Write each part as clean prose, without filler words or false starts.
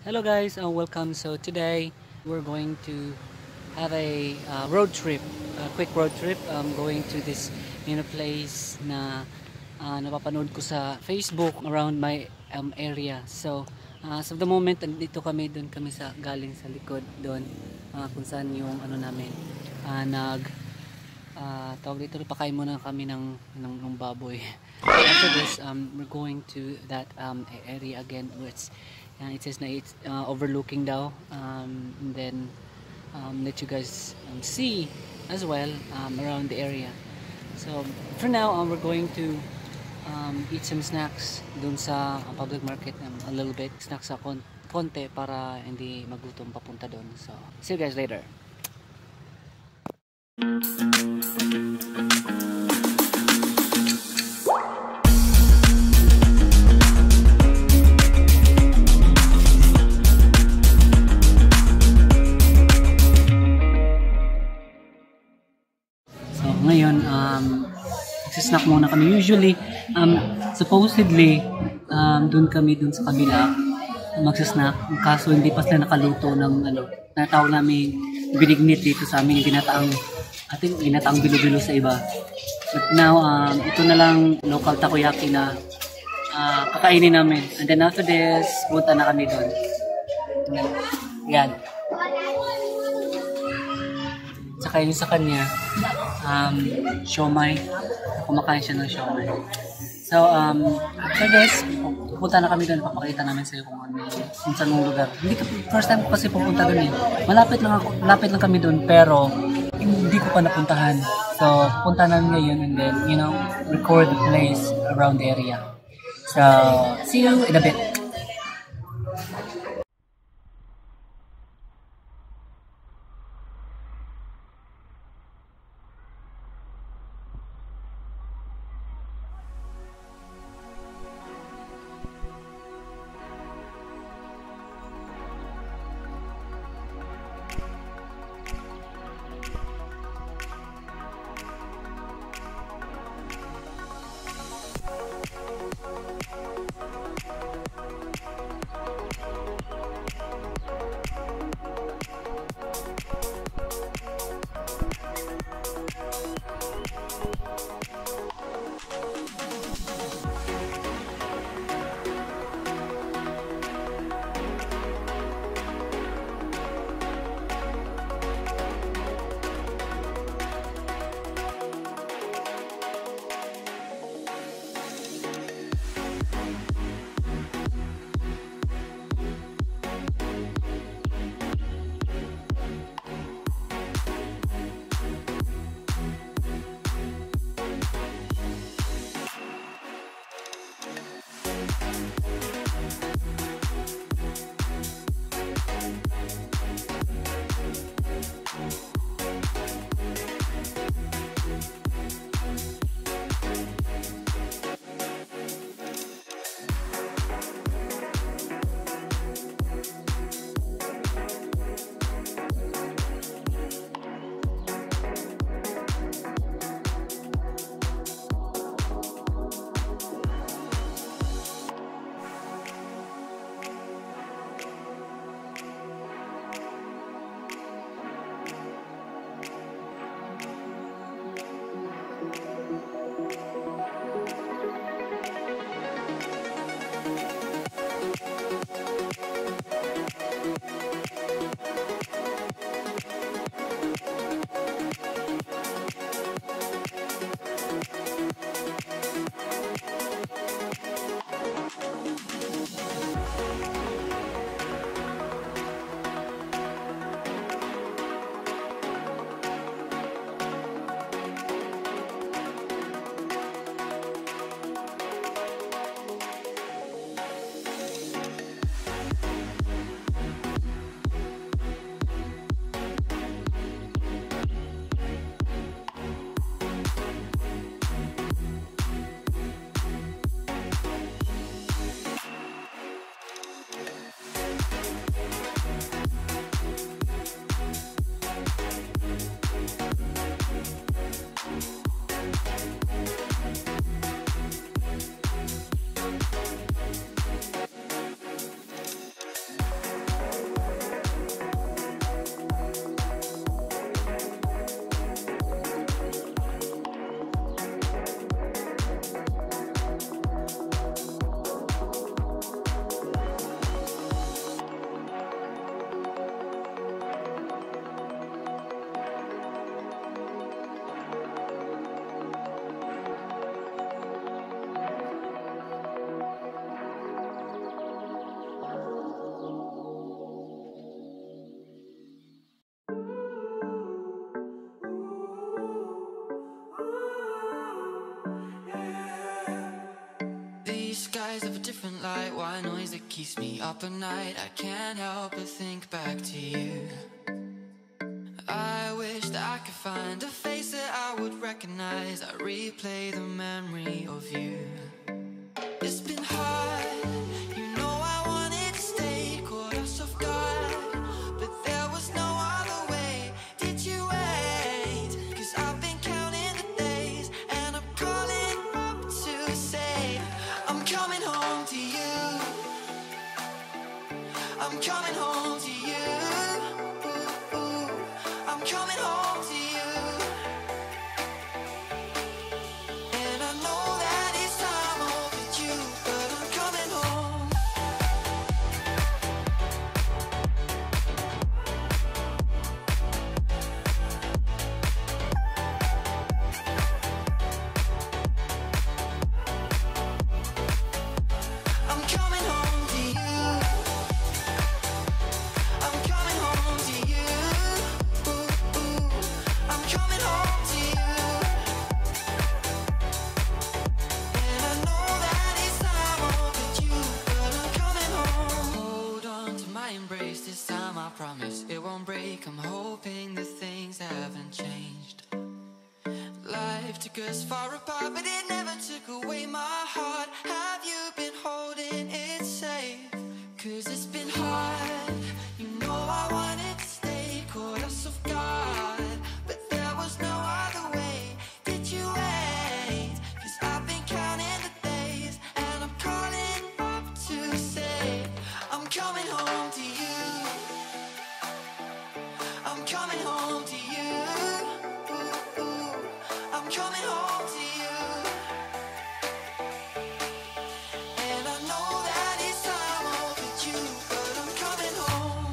Hello guys, welcome. So today we're going to have a road trip, a quick road trip. Going to this place na napapanood ko sa Facebook around my area. So as of the moment, dito kami, doon kami sa galing sa likod doon, kung saan yung namin tawag dito, pakain muna kami ng baboy. After this, we're going to that area again, which it says na it's overlooking daw, and then let you guys see as well around the area. So for now, we're going to eat some snacks dun sa public market, a little bit snacks sa konti para hindi magutom papunta dun. So see you guys later. Ngayon, snack muna kami. Usually, supposedly, doon kami sa kabila magsasnack. Kaso hindi pa sila nakaluto ng natawag namin binignit dito sa amin, ginataang bilo-bilo sa iba. But now, ito na lang local takoyaki na kakainin namin. And then after this, punta na kami doon. Yan. Saka yung sa kanya, siomai. Kumakain siya ng siomai. So, after this, pupunta na kami doon. Papakita namin sa'yo kung saan yung lugar. First time ko kasi pupunta doon eh. Malapit lang kami doon, pero hindi ko pa napuntahan. So, punta namin ngayon and then, record the place around the area. So, see you in a bit. keeps me up at night. I can't help but think back to you. I wish that I could find a face that I would recognize. I replay the memory of you. It's been hard, you know I wanted to stay, caught us off guard, but there was no other way. Did you wait? 'Cause I've been counting the days, and I'm calling up to say I'm coming home to you. I'm coming home to you. Ooh, ooh. I'm coming home to you. And I know that it's time overdue, but I'm coming home. I'm coming home to you. I'm coming home to you. Ooh, ooh. I'm coming home to you. And I know that it's time overdue, but I'm coming home. Hold on to my embrace this time, I promise it won't break. I'm hoping that things haven't changed. Life took us far apart, but it never took away my heart. Have you been holding it safe? 'Cause it's been hard, you know I wanted to stay, caught us off guard, but there was no other way. Did you wait? 'Cause I've been counting the days, and I'm calling up to say I'm coming home to you. I'm coming home to you. Ooh, ooh. I'm coming home to you. And I know that it's time overdue, but I'm coming home.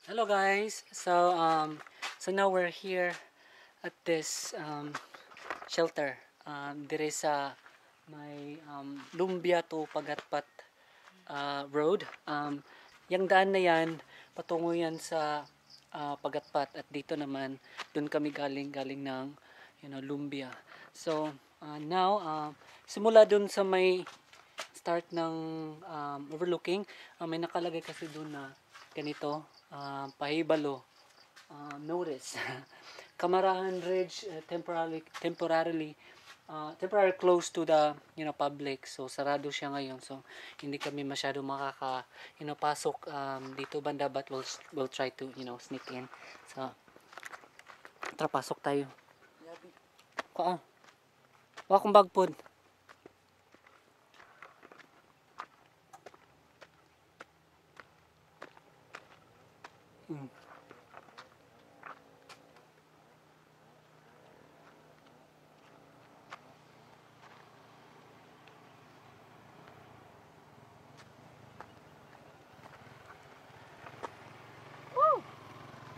Hello guys. So now we're here at this shelter. There is may Lumbia to Pagatpat road. Yung daan na yan patungo yan sa Pagatpat, at dito naman doon kami galing ng Lumbia. So now simula doon sa may start ng overlooking, may nakalagay kasi doon na ganito, pahibalo, notice. Camarahan Ridge temporarily closed to the public. So sarado siya ngayon. So hindi kami masyado makaka pasok dito banda, but we'll try to sneak in. So tara, pasok tayo. Wakong bag pod.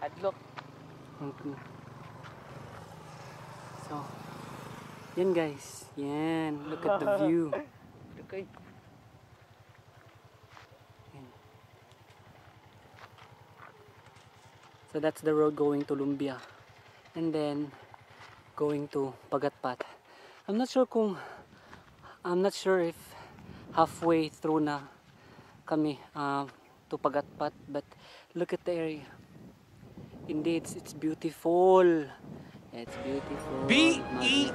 Adlock. Okay. So, yan guys. Yan. Look at the view. Okay. Yan. So that's the road going to Lumbia. And then going to Pagatpat. I'm not sure if halfway through na kami to Pagatpat, but look at the area. Indeed, it's beautiful. It's beautiful. Beautiful.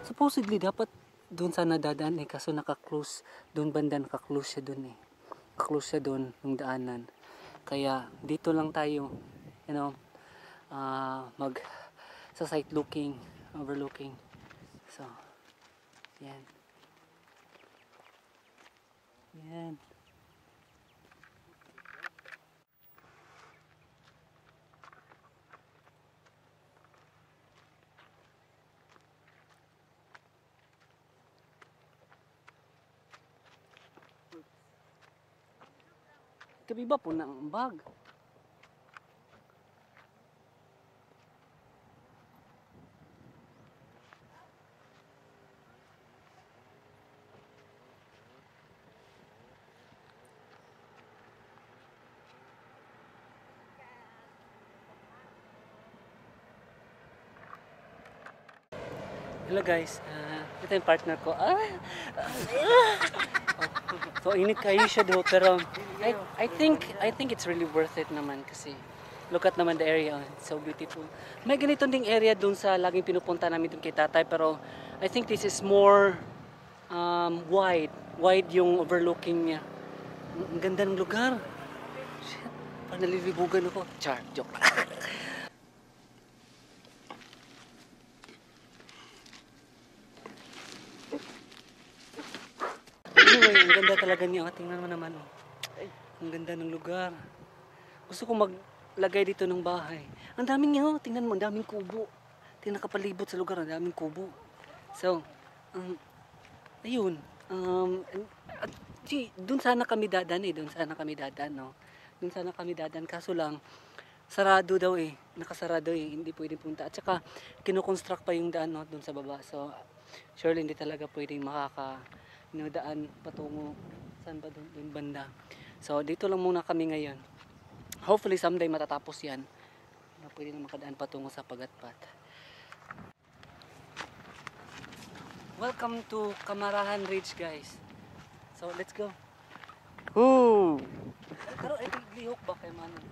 Supposedly dapat doon sana dadaan kaso naka-close doon banda, naka-close siya doon naka-close siya doon ng daanan. Kaya dito lang tayo, mag sa site looking, overlooking. So, yan. Yan. Kabiba po na ang bag. Hello guys, ito yung partner ko. So init kayo siya do, pero I think it's really worth it naman kasi look at naman the area, it's so beautiful. May ganito ding area dun sa laging pinupunta namin dun kay tatay, pero I think this is more wide yung overlooking niya. Ang ganda ng lugar. Shit, parang nalilibugan ako. Char, joke. Anyway, ang ganda talaga niya. Tingnan mo naman, oh. Ang ganda ng lugar. Gusto ko maglagay dito ng bahay. Ang daming niya, oh. Tingnan mo, ang daming kubo. Tingnan nakapalibot sa lugar, ang daming kubo. So, ayun. Doon sana kami dadan eh. Doon sana kami dadan, no? Doon sana kami dadan. Kaso lang, sarado daw eh. Nakasarado eh. Hindi pwedeng punta. At saka, kinukonstruct pa yung daan, no? Doon sa baba. So, surely hindi talaga pwedeng daan patungo saan ba doon banda. So dito lang muna kami ngayon. Hopefully someday matatapos yan na pwede na makadaan patungo sa Pagatpat. Welcome to Camarahan Ridge guys. So let's go. Ooh. Pero ito lihok ba kay Mano?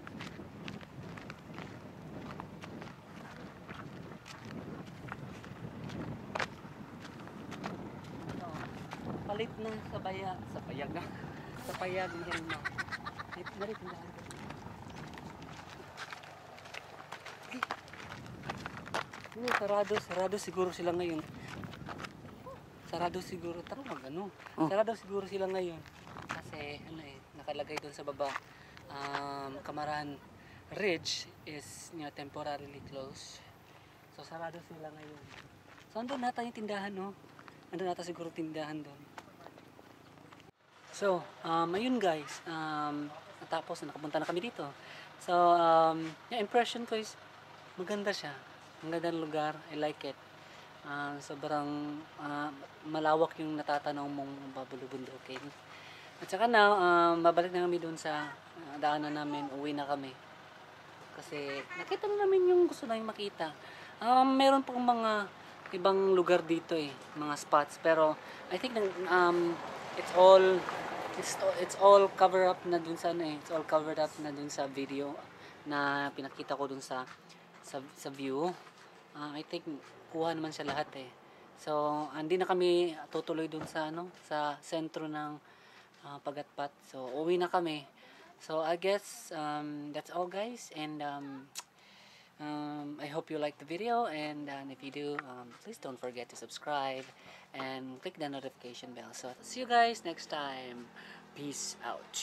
Palit na sa payag na. Sa payag din na. Narit na. Sarado siguro sila ngayon. Sarado siguro Sarado siguro sila ngayon. Kasi nakalagay doon sa baba. Camarahan Ridge is temporarily closed. So sarado sila ngayon. So andun nata yung tindahan, no? Andun nata siguro tindahan doon. So, ayun guys, natapos na nakapunta na kami dito. So, impression ko is maganda siya. Ang ganda ng lugar, I like it. Sobrang malawak yung natatanaw mong babulubundukin. At saka na, babalik na kami doon sa daanan namin, uwi na kami. Kasi nakita na namin yung gusto namin makita. Meron pong mga ibang lugar dito eh, mga spots. Pero, I think it's all covered up na dun sa it's all covered up na dun sa video na pinakita ko dun sa view. I think kuha naman siya lahat eh. So hindi na kami tutuloy dun sa sa sentro ng Pagatpat. So uwi na kami. So I guess that's all guys, and I hope you like the video, and if you do, please don't forget to subscribe and click the notification bell. So see you guys next time. Peace out.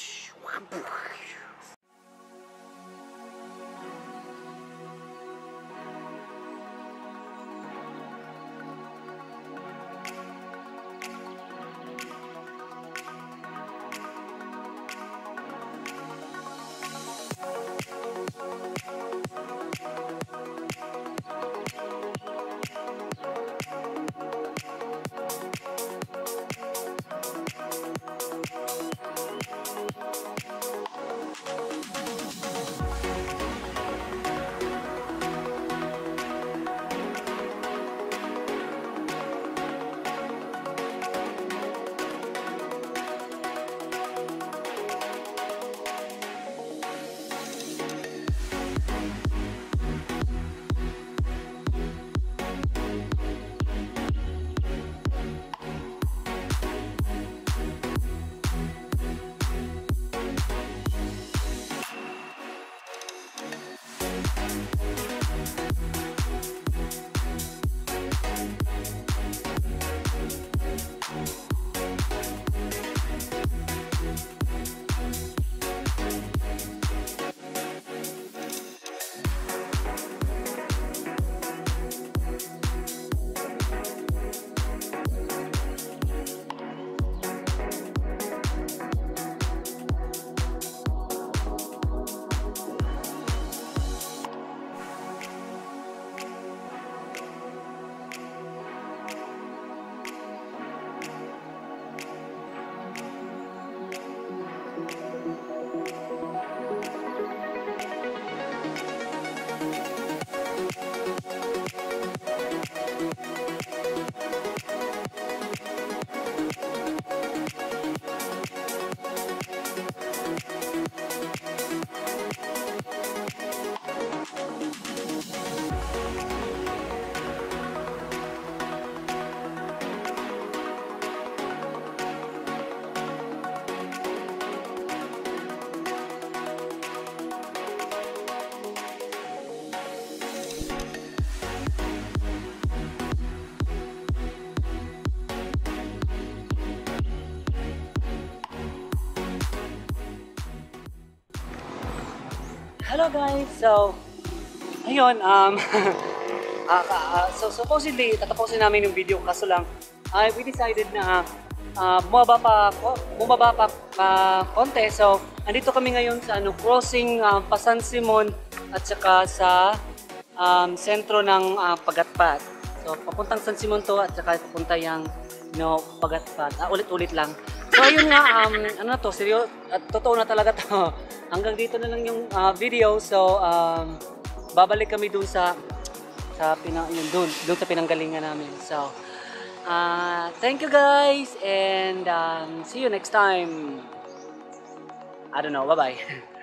Hello guys! So, ayun, so supposedly, tatapusin namin yung video kaso lang, we decided na bumaba pa konti. So, andito kami ngayon sa crossing pa San Simon at saka sa sentro ng Pagatpat. So, papuntang San Simon to at saka papunta yung Pagatpat. Ulit-ulit lang. So, ayun nga, ano to, seryo, at totoo na talaga to. Hanggang dito na lang yung video. So, babalik kami dun sa pinanggalingan namin. So, thank you guys and see you next time. I don't know. Bye-bye.